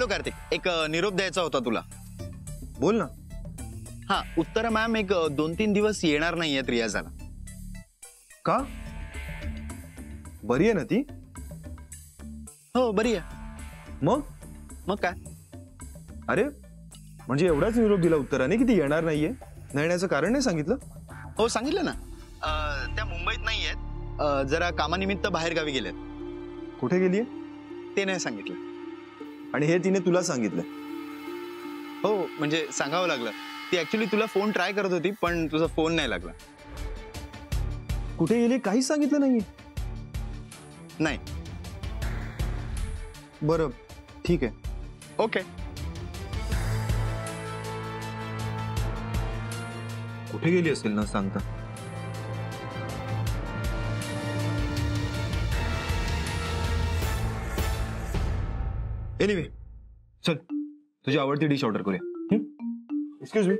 कार्तिक, एक निरोप द्यायचा होता तुला. बोल ना. हा, उत्तरा मॅम एक 2-3 दिवस येणार नाहीयेत रियाजाला. का? बरी आहे ना ती? हो बरी आहे. मग काय? अरे म्हणजे एवढाच निरोप दिला उत्तराने की ती येणार नाहीये? नाही येण्याचं कारण नाही सांगितलं? हो सांगितलं ना. त्या मुंबईत नाहीयेत, जरा कामानिमित्त बाहेर गावी गेलेत. कुठे गेलीये? ते नाही सांगितलं. आणि हे तिने तुला सांगितलं? हो म्हणजे सांगावं लागलं. ती ऍक्च्युली तुला फोन ट्राय करत होती पण तुझा फोन नाही लागला. कुठे गेली काहीच सांगितलं नाहीये? नाही. बरं ठीक आहे. ओके. कुठे गेली असेल ना सांगता? एनिवे चल तुझी आवडती डिश ऑर्डर करूया. Excuse me.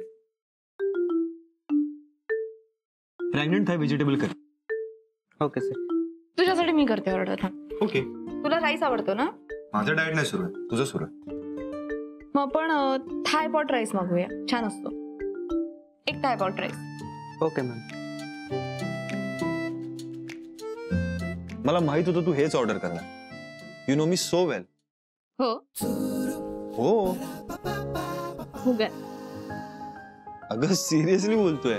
Fragrant Thai vegetable curry. Okay sir. तुझ्यासाठी मी करते ऑर्डर. थांब. ओके. तुला राईस आवडतो ना? माझा डाएट नाही सुरू आहे, तुझं सुरू आहे. मग आपण थाय पॉट राईस मागूया, छान असतो. एक थाय पॉट राईस. Okay ma'am. मला माहित होतं तू हेच ऑर्डर करणार. You know me so well. हो हो. हो ग. अगं सिरियसली बोलतोय.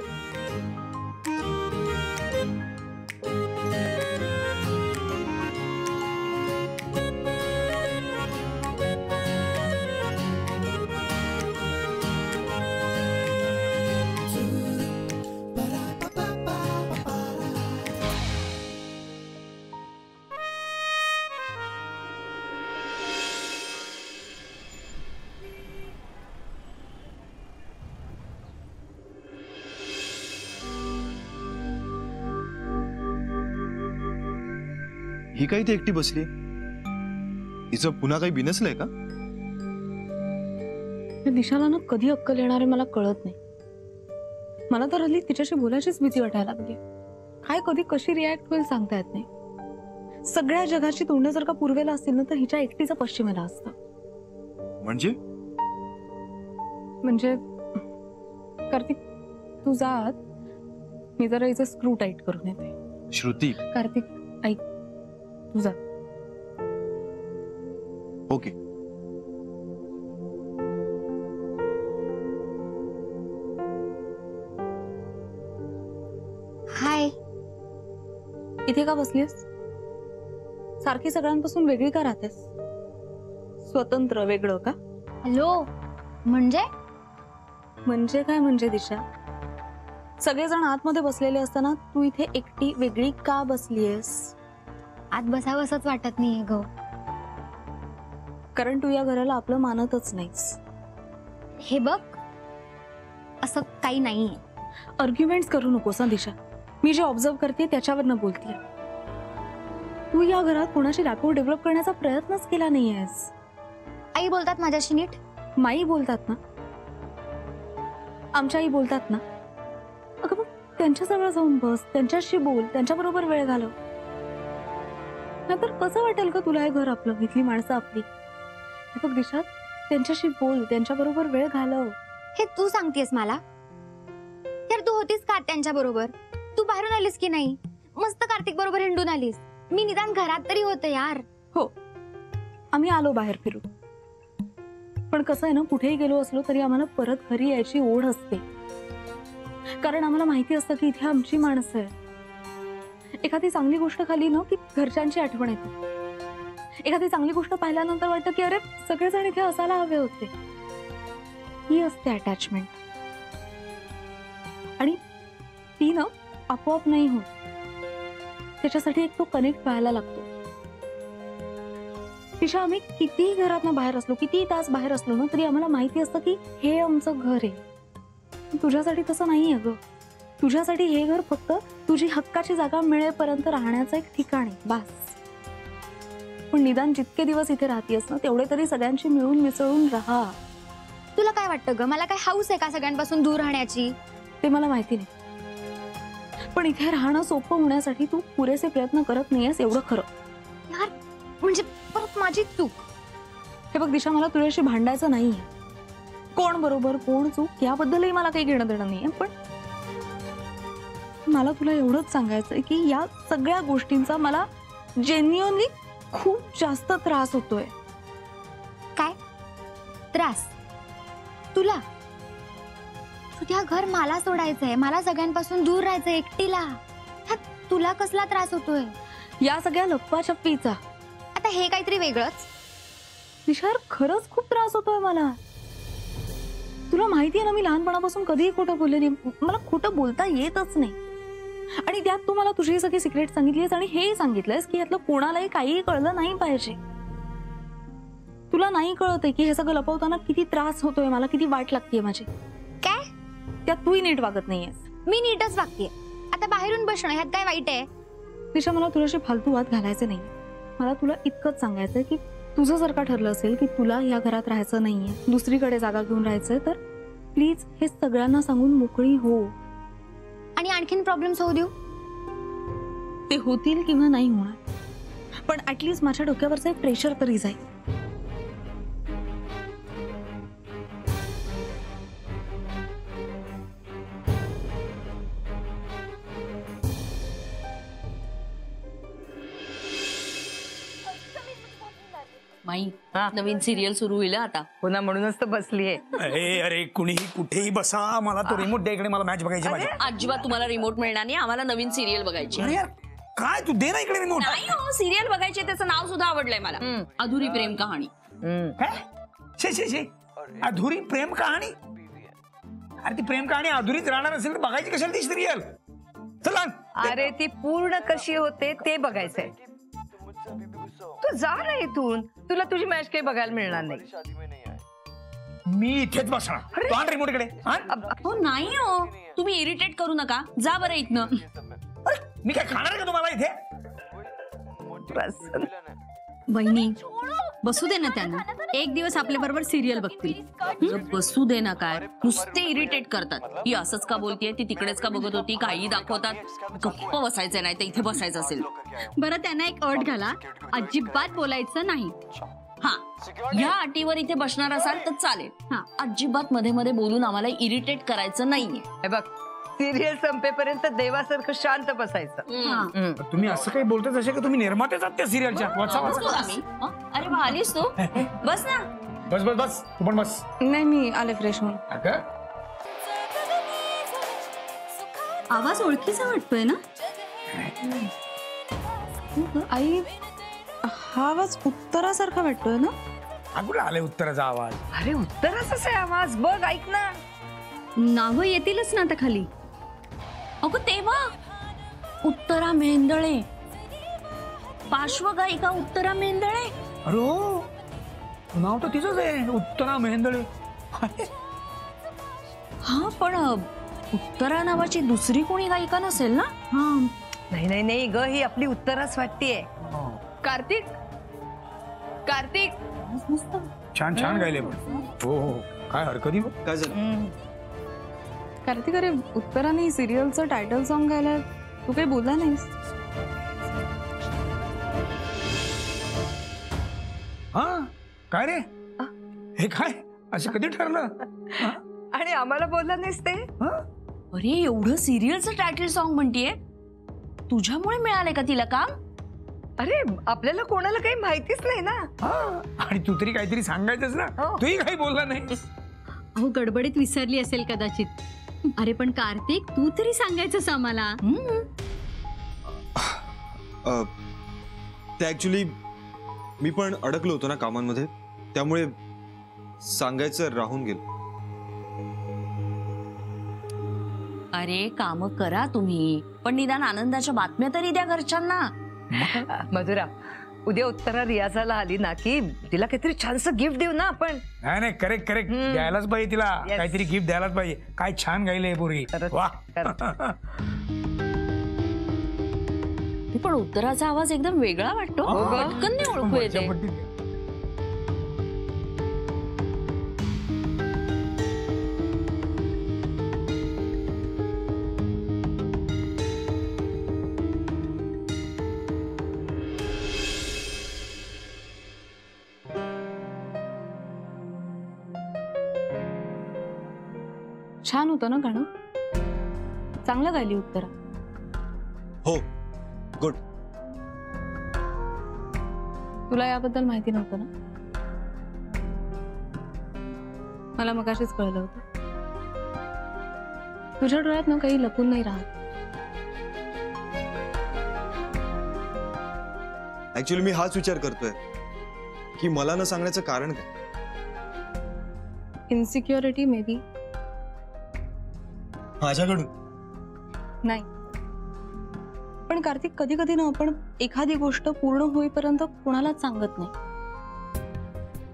ही काही ती एकटी बसली? हिचं पुन्हा काही बिनसलंय का? दिशाला ना कधी अक्कल येणार आहे मला कळत नाही. मला तर हल्ली तिच्याशी बोलायचीच भीती वाटायला लागली. काय कधी कशी रिॲक्ट होईल सांगता येत नाही. सगळ्या जगाची तोंड जर का पूर्वेला असतील ना तर हिच्या एकटीचं पश्चिमेला असतं. म्हणजे कार्तिक तू जा आत, मी जरा हिचं स्क्रू टाईट करून येते. श्रुती. कार्तिक ऐक, तू जा. ओके. हाय. इथे का बसलीस? सारखी सगळ्यांपासून वेगळी का राहतेस? स्वतंत्र वेगळं का? हॅलो. म्हणजे म्हणजे काय म्हणजे दिशा? सगळेजण आतमध्ये बसलेले असताना तू इथे एकटी वेगळी का बसलीयस? आत बसावंसच वाटत नाहीये ग. कारण तू या घराला आपलं मानतच नाहीस. हे बघ असं काही नाहीये. आर्ग्युमेंट्स करू नकोस ना दिशा. मी जे ऑब्झर्व करते त्याच्यावरनं बोलतेय. तू या घरात कोणाशी रॅपो डेव्हलप करण्याचा प्रयत्नच केला नाहीयेस. आई बोलतात माझ्याशी नीट. माई बोलतात ना, आमच्या आई बोलतात ना. अगं मग त्यांच्याजवळ जाऊन बस, त्यांच्याशी बोल, त्यांच्याबरोबर वेळ घालव. नाहीतर कसं वाटेल का तुला हे घर आपलं, इथली माणसं आपली? हे बघ दिशा, त्यांच्याशी बोल, त्यांच्याबरोबर वेळ घालव. हे तू सांगतेस मला? यार तू होतीस का त्यांच्या बरोबर? तू बाहेरून आलीस की नाही? मस्त कार्तिक बरोबर हिंडून आलीस. मी निदान घरात तरी होते यार. हो आम्ही आलो बाहेर फिरून. पण कसं आहे ना, कुठेही गेलो असलो तरी आम्हाला परत घरी यायची ओढ असते. कारण आम्हाला माहिती असतं की इथे आमची माणसं आहे. एखादी चांगली गोष्ट खाली ना की घरच्यांची आठवण येते. एखादी चांगली गोष्ट पाहिल्यानंतर वाटतं की अरे सगळेजण इथे असायला हवे होते. ही असते अटॅचमेंट. आणि ती ना आपोआप नाही होत. त्याच्यासाठी एक तो कनेक्ट व्हायला लागतो. तिच्या आम्ही कितीही घरातनं बाहेर असलो, कितीही तास बाहेर असलो ना तरी आम्हाला माहिती असतं की हे आमचं घर आहे. तुझ्यासाठी तसं नाहीये ग. तुझ्यासाठी हे घर फक्त तुझी हक्काची जागा मिळेपर्यंत राहण्याचं एक ठिकाण आहे, बस. पण निदान जितके दिवस इथे राहतीयस ना तेवढे तरी सगळ्यांशी मिळून मिसळून राहा. तुला काय वाटतं ग, मला काय हाऊस आहे का सगळ्यांपासून दूर राहण्याची? ते मला माहिती नाही. पण इथे राहणं सोपं होण्यासाठी तू पुरेसे प्रयत्न करत नाहीयेस, एवढं खरं. यार म्हणजे परत माझी चूक. हे बघ दिशा, मला तुझ्याशी भांडायचं नाहीये. कोण बरोबर कोण चूक याबद्दलही मला काही घेणं देणं नाहीये. पण मला तुला एवढंच सांगायचंय की या सगळ्या गोष्टींचा मला जेन्युअनली खूप जास्त त्रास होतोय. काय त्रास तुला? तुझ्या घर मला सोडायचंय, मला सगळ्यांपासून दूर राहायचंय एकटीला. ह्यात तुला कसला त्रास होतोय? या सगळ्या लप्पाछप्पीचा. आता हे काहीतरी वेगळंच. निशार, खरंच खूप त्रास होतोय मला. तुला माहितीये ना, मी लहानपणापासून कधीही खोटं बोलले नाही. मला खोटं बोलता येतच नाही. आणि त्यात तू मला तुझी सगळी सिक्रेट सांगितलीस आणि हेही सांगितलंयस की यातलं कोणालाही काहीही कळलं नाही पाहिजे. तुला नाही कळत आहे की हे सगळं लपवताना किती त्रास होतोय मला, किती वाट लागतेय माझी. काय? त्यात तूही नीट वागत नाहीयेस. मी नीटच वागतेय. आता बाहेरून बसणं ह्यात काय वाईट आहे? दिशा, मला तुझ्याशी फालतू वाद घालायचे नाही. मला तुला इतकंच सांगायचंय की तुझं जर का ठरलं असेल की तुला या घरात राहायचं नाहीये, दुसरीकडे जागा घेऊन राहायचंय, तर प्लीज हे सगळ्यांना सांगून मोकळी हो. आणि आणखीन प्रॉब्लेम्स होऊ देऊ? ते होतील किंवा नाही होणार, पण ऍटलीस्ट माझ्या डोक्यावरचं एक प्रेशर तरी जाईल. माई, नवीन सिरियल सुरू होईल आता. हो ना, म्हणूनच तर बसलीये. अरे कुणीही कुठेही बसा, मला तो रिमोट द्या इकडे, मला मॅच बघायची माझी. अजिबात तुम्हाला रिमोट मिळणार नाही, आम्हाला नवीन सिरियल बघायची. अरे यार काय, तू दे ना इकडे रिमोट. नाही हो, सिरियल बघायची, त्याचं नाव सुद्धा आवडलंय मला. अधुरी प्रेम कहाणी. शे शे शे, अधुरी प्रेम कहाणी. अरे ती प्रेम कहाणी अधुरीच राहणार असेल तर बघायची कशाला ती सिरियल? चला. अरे ती पूर्ण कशी होते ते बघायचंय. तू जा ना इथून, तुला तुझी मॅच काही बघायला मिळणार नाही. मी इथेच बसणार. तू आण रिमोट इकडे. हो नाही हो, तुम्ही इरिटेट करू नका, जा बरं इथनं. मी काय खाणार का तुम्हाला इथे? बहिणी, बसू दे ना त्यांना, एक दिवस आपल्या बरोबर सिरियल बघतील. बसू दे ना, काय नुसते इरिटेट करतात. ही असंच का बोलतीये, ती तिकडेच का बघत होती, काही दाखवतात. गप्प बसायचं नाही तर इथे बसायचं असेल. बरं, त्यांना एक अट घाला, अजिबात बोलायचं नाही. हा, ह्या अटीवर इथे बसणार असाल तर चालेल. हा, अजिबात मध्ये मध्ये बोलून आम्हाला इरिटेट करायचं नाहीये. हे बघ, सिरियल संपेपर्यंत देवासारखं शांत बसायचं. तुम्ही असं काही बोलता जसे की तुम्ही निर्मातेच आहात त्या सिरियलच्या. वाचा बसतो वाचा. आम्ही. अरे वा, आलीस तू, बस ना. बस बस बस, तू पण बस. नाही, मी आले फ्रेश होऊन. अगं आवाज ओळखीचा वाटतोय ना? आई, हा आवाज उत्तरासारखा वाटतोय ना? कुठे आले उत्तराचा आवाज? अरे उत्तराचाच आहे आवाज, बघ, ऐक ना. नावं येतीलच ना आता खाली. अगं तेव्हा उत्तरा मेंदळे, पार्श्वगायिका उत्तरा मेंदळे. अरे हो, नाव तर तिचंच आहे, उत्तरा मेहेंदळे. हा, पण उत्तरा नावाची दुसरी कोणी गायिका नसेल ना? हा, नाही नाही नाही ग, ही आपली उत्तराच वाटतेय. कार्तिक, कार्तिक. छान छान गायले पण. हो हो, काय हरकत नाही. काय झालं? कार्तिक, अरे उत्तराने सिरियलचं टायटल सॉन्ग गायला तू काही बोलला नाहीस. हा, काय रे, हे काय असं कधी ठरलं? आणि आम्हाला बोलला नाहीस ते? अरे एवढं सिरियलचं टायटल सॉन्ग म्हणतीये, तुझ्यामुळे मिळाले का तिला काम? अरे आपल्याला कोणाला काही माहितीच नाही ना. आणि तू तरी काहीतरी सांगायचंच ना. तूही काही बोलला नाही. अहो, गडबडीत विसरली असेल कदाचित. अरे पण कार्तिक, तू तरी सांगायचंस आम्हाला. ते ऍक्च्युली मी पण अडकलो होतो ना कामांमध्ये, त्यामुळे सांगायचं राहून गेलं. अरे काम करा तुम्ही, पण निदान आनंदाच्या बातम्या तरी द्या घरच्यांना. मधुरा, उद्या उत्तरा रियाजाला आली ना की तिला काहीतरी छानसं गिफ्ट देऊ ना आपण. नाही नाही, करेक्ट करेक्ट, द्यायलाच पाहिजे तिला. काहीतरी गिफ्ट द्यायलाच पाहिजे. काय छान गायले पोरी. वा. पण उत्तराचा आवाज एकदम वेगळा वाटतो, पटकन नाही ओळखू येते. छान होतं ना गाणं? चांगलं गायली उत्तरा. हो, गुड. तुला याबद्दल माहिती नव्हतं ना? मला मगाशीच कळलं होतं. तुझ्या डोळ्यात ना काही लपून नाही राहत. ऍक्च्युली मी हाच विचार करतोय की मला न सांगण्याचं कारण काय. Insecurity may be. माझ्याकडून नाही, पण कार्तिक कधी कधी ना आपण एखादी गोष्ट पूर्ण होईपर्यंत कोणालाच सांगत नाही.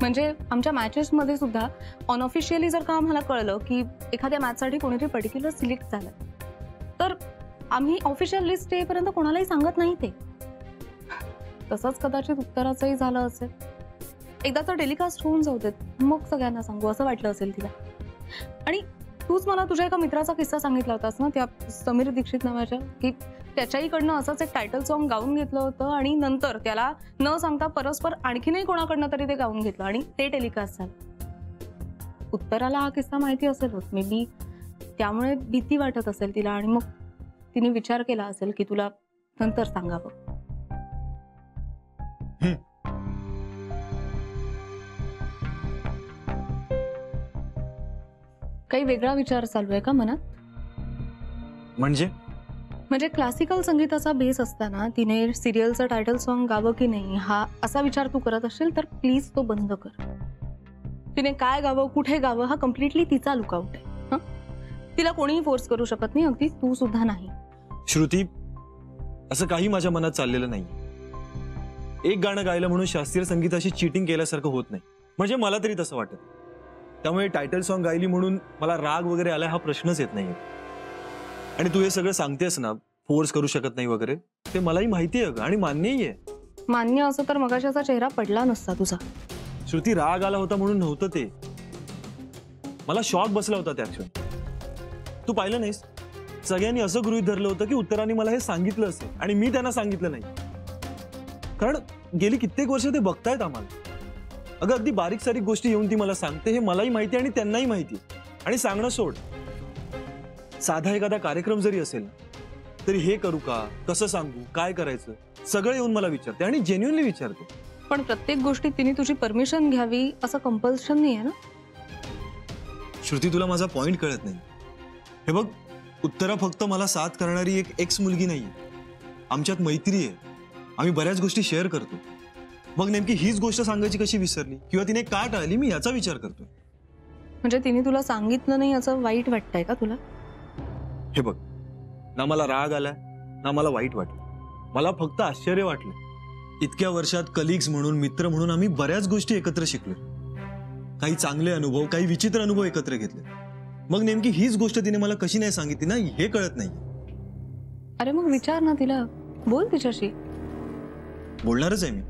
म्हणजे आमच्या मॅचेस मध्ये सुद्धा अनऑफिशियली जर का आम्हाला कळलं की एखाद्या मॅचसाठी कोणीतरी पर्टिक्युलर सिलेक्ट झालं, तर आम्ही ऑफिशियल लिस्ट येईपर्यंत कोणालाही सांगत नाही ते. तसंच कदाचित उत्तराचंही झालं असेल. एकदाचं टेलिकास्ट होऊन जाऊ देत, मग सगळ्यांना सांगू असं वाटलं असेल तिला. आणि तूच मला तुझ्या एका मित्राचा किस्सा सांगितला होतास ना, त्या समीर दीक्षित नावाच्या, की त्याच्याहीकडनं असंच एक टायटल सॉन्ग गाऊन घेतलं होतं आणि नंतर त्याला न सांगता परस्पर आणखीनही कोणाकडनं तरी ते गाऊन घेतलं आणि ते टेलिकास्ट झालं. उत्तराला हा किस्सा माहिती असेलच मे बी, त्यामुळे भीती वाटत असेल तिला आणि मग तिने विचार केला असेल की तुला नंतर सांगावं. काही वेगळा विचार चालू आहे का मनात? म्हणजे क्लासिकल संगीताचा बेस असताना तिने सिरियलचं टायटल सॉन्ग गावं की नाही, हा असा विचार तू करत असेल तर प्लीज तो बंद कर. तिने काय गावं, कुठे गावं, हा कम्प्लिटली तिचा लुकआउट आहे. तिला कोणीही फोर्स करू शकत नाही, अगदी तू सुद्धा नाही. श्रुती, असं काही माझ्या मनात चाललेलं नाही. एक गाणं गायलं म्हणून शास्त्रीय संगीताशी चीटिंग केल्यासारखं होत नाही, म्हणजे मला तरी तसं वाटत. त्यामुळे टायटल सॉन्ग गायली म्हणून मला राग वगैरे आला हा प्रश्नच येत नाही. आणि तू हे सगळं सांगतेस ना, फोर्स करू शकत नाही वगैरे, ते मलाही माहिती आहे आणि मान्यही आहे. मान्य असं तर मगाशी असा चेहरा पडला नसता तुझा. श्रुती, राग आला होता म्हणून नव्हतं ते, मला शॉक बसला होता त्या क्षणी. तू पाहिलं नाहीस, सगळ्यांनी असं गृहीत धरलं होतं की उत्तराने मला हे सांगितलं असेल आणि मी त्यांना सांगितलं नाही. कारण गेली कित्येक वर्ष ते बघतायत आम्हाला. अगं अगदी बारीक सारीक गोष्टी येऊन ती मला सांगते, हे मलाही माहिती आणि त्यांनाही माहिती. आणि सांगणं सोड, साधा एखादा कार्यक्रम जरी असेल तरी हे करू का, कसं सांगू, काय करायचं, सगळं येऊन मला विचारते आणि जेन्युइनली विचारते. पण प्रत्येक गोष्टीत तिने तुझी परमिशन घ्यावी असं कंपल्शन नाही आहे ना? श्रुती, तुला माझा पॉइंट कळत नाही. हे बघ, उत्तरा फक्त मला साथ करणारी एक एक्स मुलगी नाहीये. आमच्यात मैत्री आहे, आम्ही बऱ्याच गोष्टी शेअर करतो. मग नेमकी हीच गोष्ट सांगायची कशी विसरली किंवा तिने का टाळली, मी याचा विचार करतो. म्हणजे तिने तुला सांगितलं नाही असं वाईट वाटतंय का तुला? हे बघ, ना मला राग आलाय ना मला वाईट वाटलं. मला फक्त आश्चर्य वाटलं. इतक्या वर्षात कलिग्स म्हणून, मित्र म्हणून आम्ही बऱ्याच गोष्टी एकत्र शिकलो. काही चांगले अनुभव, काही विचित्र अनुभव एकत्र घेतले. मग नेमकी हीच गोष्ट तिने मला कशी नाही सांगितली ना, हे कळत नाही. अरे मग विचार ना तिला, बोल तिच्याशी. बोलणारच आहे मी.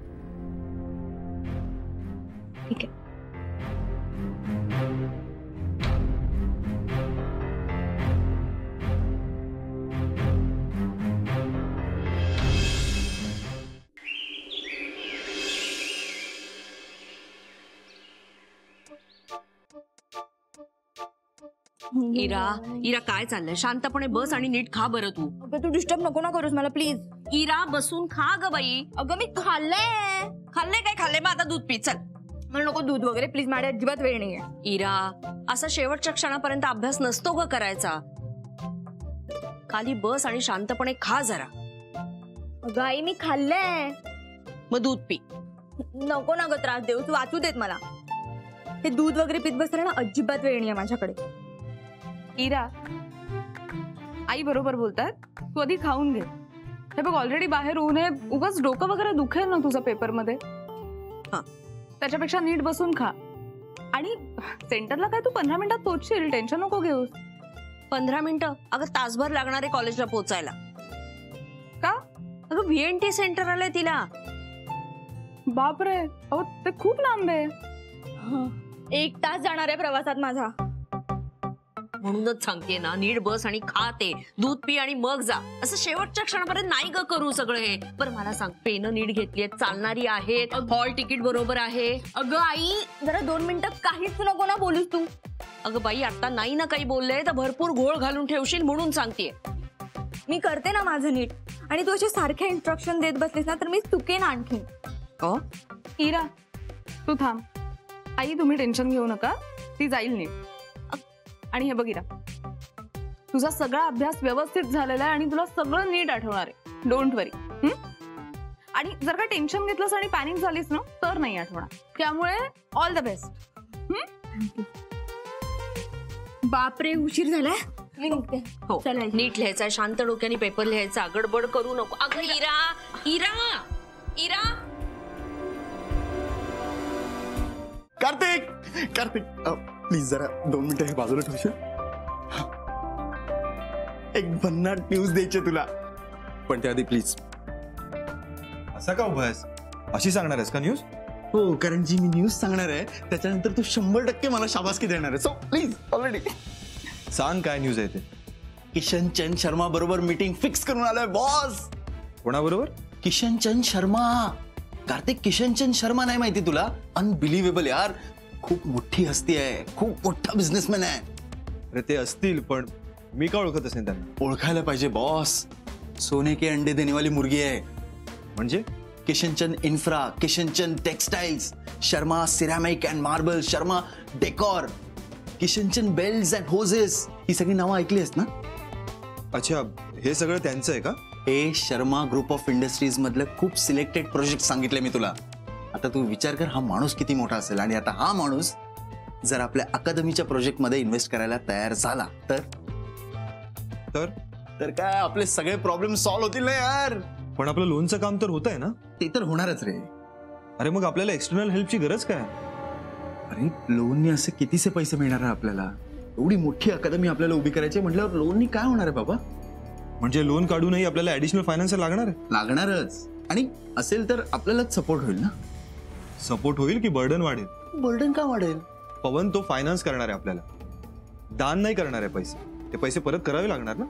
ठीक आहे. इरा काय चाललंय? शांतपणे बस आणि नीट खा बरं तू. अगं तू डिस्टर्ब नको ना करूस मला प्लीज. इरा बसून खा ग बाई. अगं मी खाल्लंय. खाल्ले काय खाल्ले? मग आता दूध पी चल. मला नको दूध वगैरे प्लीज, माझ्या अजिबात वेळ नाहीये. इरा, असा शेवटच्या क्षणापर्यंत अभ्यास नसतो ग करायचा. खाली बस आणि शांतपणे खा जरा. अगं आई मी खाल्लंय. मग दूध पी. नको ना ग त्रास देऊ, तू वाचू देत मला. हे दूध वगैरे पित बसताना ना अजिबात वेळ नाहीये माझ्याकडे. इरा, आई बरोबर बोलतात, तू आधी खाऊन घे. हे बघ ऑलरेडी बाहेर ऊन आहे, उगाच डोकं वगैरे दुखेल ना तुझं पेपरमध्ये. त्याच्यापेक्षा नीट बसून खा. आणि सेंटरला काय तू 15 मिनिटात पोहोचशील, टेन्शन नको घेऊस. 15 मिनिटं? अगं तासभर लागणार आहे कॉलेजला पोहोचायला. का? अगं VNT सेंटर आलंय तिला. बापरे, अहो ते खूप लांब आहे. 1 तास जाणार आहे प्रवासात माझा. म्हणूनच सांगते ना, नीट बस आणि खा ते. दूध पी आणि मग जा. असं शेवटच्या क्षणापर्यंत नाही ग करू सगळं हे. पण मला सांग, पेन नीट घेतलीये, चालणारी आहेत, हॉल तिकीट बरोबर आहे. अगं आई जरा 2 मिनिटं काहीच नको ना बोलूस तू. अगं बाई, आता नाही ना काही बोललंय तर भरपूर घोळ घालून ठेवशील म्हणून सांगतेय. मी करते ना माझं नीट, आणि तू असे सारखे इन्स्ट्रक्शन देत बसलीस ना तर मी चुकेन आणखी. इरा, तू थांब. आई, तुम्ही टेन्शन घेऊ नका, ती जाईल नीट. आणि हे बघ इरा, तुझा सगळा अभ्यास व्यवस्थित झालेला आहे आणि तुला सगळं नीट आठवणार आहे. डोंट वरी. आणि जर का टेन्शन घेतलंस आणि पॅनिक झालीस ना तर नाही आठवणार. त्यामुळे ऑल द बेस्ट. बापरे, उशीर झालाय. मी निघते. हो, चला. नीट लिहायचा, शांत डोक्याने पेपर लिहायचा, गडबड करू नको. अगं इरा, इरा, इरा. कार्तिक, कार्तिक, प्लीज जरा 2 मिनिटं हे बाजूला ठेवशील. एक भन्नाट न्यूज द्यायची तुला, पण त्याआधी प्लीज. असा का उभा आहेस? अशी सांगणार आहेस का न्यूज? हो, कारण जी मी न्यूज सांगणार आहे त्याच्यानंतर तू 100% मला शाबासकी देणार आहे. सो प्लीज, ऑलरेडी सांग काय न्यूज आहे ते. किशन चंद शर्मा बरोबर मीटिंग फिक्स करून आलोय बॉस. कोणाबरोबर? किशन चंद शर्मा. कार्तिक, किशन चंद शर्मा नाही माहिती तुला? अनबिलिव्हेबल यार, खूप मोठी हस्ती आहे, खूप मोठा बिझनेसमॅन आहे. अरे ते असतील, पण मी का ओळखत असेल त्यांना? ओळखायला पाहिजे बॉस. सोने के अंडे देने वाली मुर्गी आहे. म्हणजे Kishanchand infra, Kishanchand textiles, Sharma ceramic and marble, Sharma decor, Kishanchand belts and hoses, ही सगळी नावं ऐकली आहेस ना? अच्छा, हे सगळं त्यांचं आहे का? हे शर्मा ग्रुप ऑफ इंडस्ट्रीज मधलं खूप सिलेक्टेड प्रोजेक्ट सांगितले मी तुला. आता तू विचार कर, हा माणूस किती मोठा असेल. आणि आता हा माणूस जर आपल्या अकादमीच्या प्रोजेक्ट मध्ये इन्व्हेस्ट करायला तयार झाला तर तर तर काय आपले सगळे प्रॉब्लेम सॉल्व्ह होतील ना यार. पण आपलं लोनचं काम तर होत आहे ना? ते तर होणारच रे. अरे मग आपल्याला एक्सटर्नल हेल्पची गरज काय? अरे लोननी असे कितीसे पैसे मिळणार आहे आपल्याला? एवढी मोठी अकादमी आपल्याला उभी करायची म्हटल्यावर लोननी काय होणार आहे बाबा? म्हणजे लोन काढूनही आपल्याला ऍडिशनल फायनान्स लागणार आहे? लागणारच. आणि असेल तर आपल्यालाच सपोर्ट होईल ना. सपोर्ट होईल की बर्डन वाढेल? बर्डन का वाढेल? पवन तो फायनान्स करणार आहे आपल्याला, दान नाही करणार आहे पैसे. ते पैसे परत करावे लागणार ना.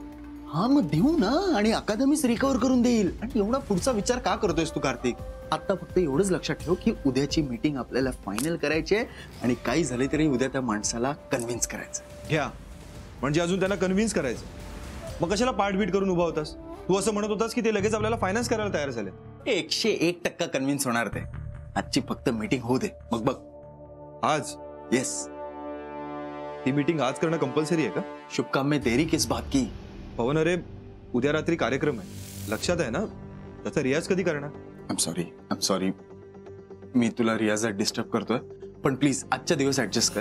हा मग देऊ ना, आणि अकादमीच रिकव्हर करून देईल. आणि एवढा पुढचा विचार का करतोयस तू कार्तिक? आता फक्त एवढंच लक्षात ठेव की उद्याची मीटिंग आपल्याला फायनल करायची आहे, आणि काही झाले तरी उद्या त्या माणसाला कन्व्हिन्स करायचं. घ्या, म्हणजे अजून त्यांना कन्व्हिन्स करायचं. मग कशाला पाठबीट करून उभा होतास? तू असं म्हणत होतास की ते लगेच आपल्याला फायनान्स करायला तयार झाले. 101% कन्व्हिन्स होणार ते. आजची फक्त मीटिंग होऊ दे, मग बघ. आज? येस. ती मीटिंग आज करणं कंपल्सरी आहे का? शुभ काम में देरी किस बात की? पवन, अरे उद्या रात्री कार्यक्रम आहे, लक्षात आहे ना? त्याचा रियाज कधी करणार? आय एम सॉरी, मी तुला रियाजात डिस्टर्ब करतोय, पण प्लीज आजच्या दिवस ऍडजस्ट कर,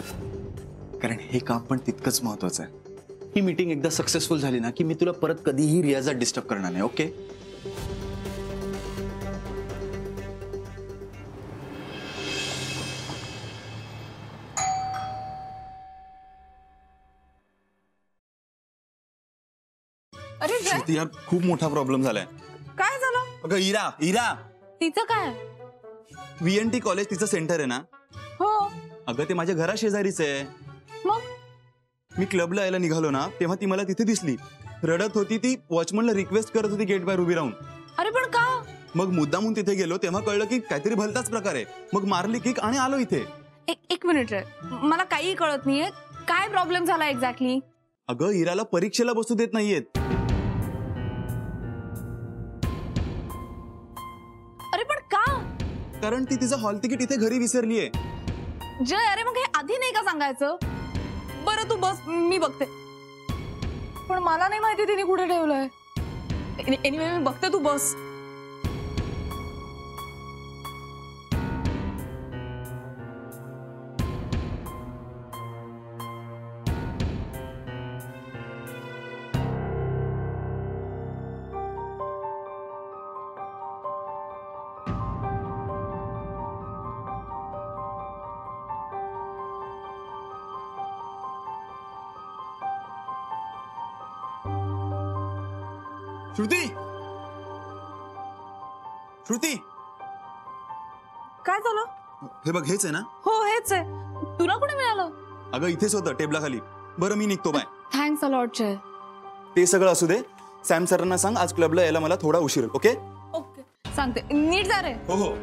कारण हे काम पण तितकंच महत्वाचं आहे. ही मीटिंग एकदा सक्सेसफुल झाली ना की मी तुला परत कधीही रियाजात डिस्टर्ब करणार नाही. ओके? अरे जय, यार खूप मोठा प्रॉब्लेम झालाय. काय झालं? अगं इरा, इरा, तिचं काय? VNT कॉलेज तिचं सेंटर आहे ना? हो. अगं ते माझ्या घरा शेजारीच आहे. मग मी क्लबला यायला निघालो ना तेव्हा ती मला तिथे दिसली. रडत होती ती, वॉचमनला रिक्वेस्ट करत होती गेट बाहेर उभी राहून. अरे पण का? मग मुद्दामून तिथे गेलो तेव्हा कळलं की काहीतरी भलताच प्रकार आहे. मग मारली किक आणि आलो इथे. एक मिनिट रे, मला काही कळत नाहीये, काय प्रॉब्लेम झाला एक्झॅक्टली? अगं इराला परीक्षेला बसू देत नाहीयेत. अरे पण का? कारण ती तिचं हॉल तिकीट इथे घरी विसरलीये. जय, अरे मग हे आधी नाही का सांगायचं? बरं तू बस, मी बघते. पण मला नाही माहिती तिने कुठे ठेवलंय. एनिवे मी बघते, तू बस. श्रुती, श्रुती, काय झालं? हे बघ हेच आहे ना? हो हेच आहे. तुला कुठे मिळालं? अगं इथेच होतं टेबलाखाली. बरं मी निघतो, बाय. थँक्स अ लॉट जय. ते सगळं असू दे, सॅम सरांना सांग आज क्लबला यायला मला थोडा उशीर होईल. ओके? ओके, सांगते. नीट जा रे. हो हो.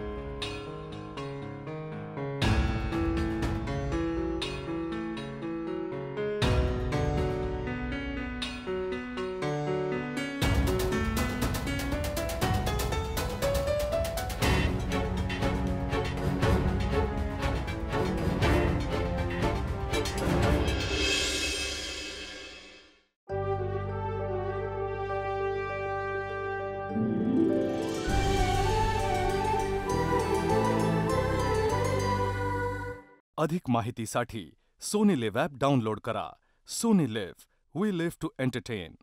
अधिक माहितीसाठी सोनी लिव्ह ॲप डाउनलोड करा. Sony LIV, we live to entertain.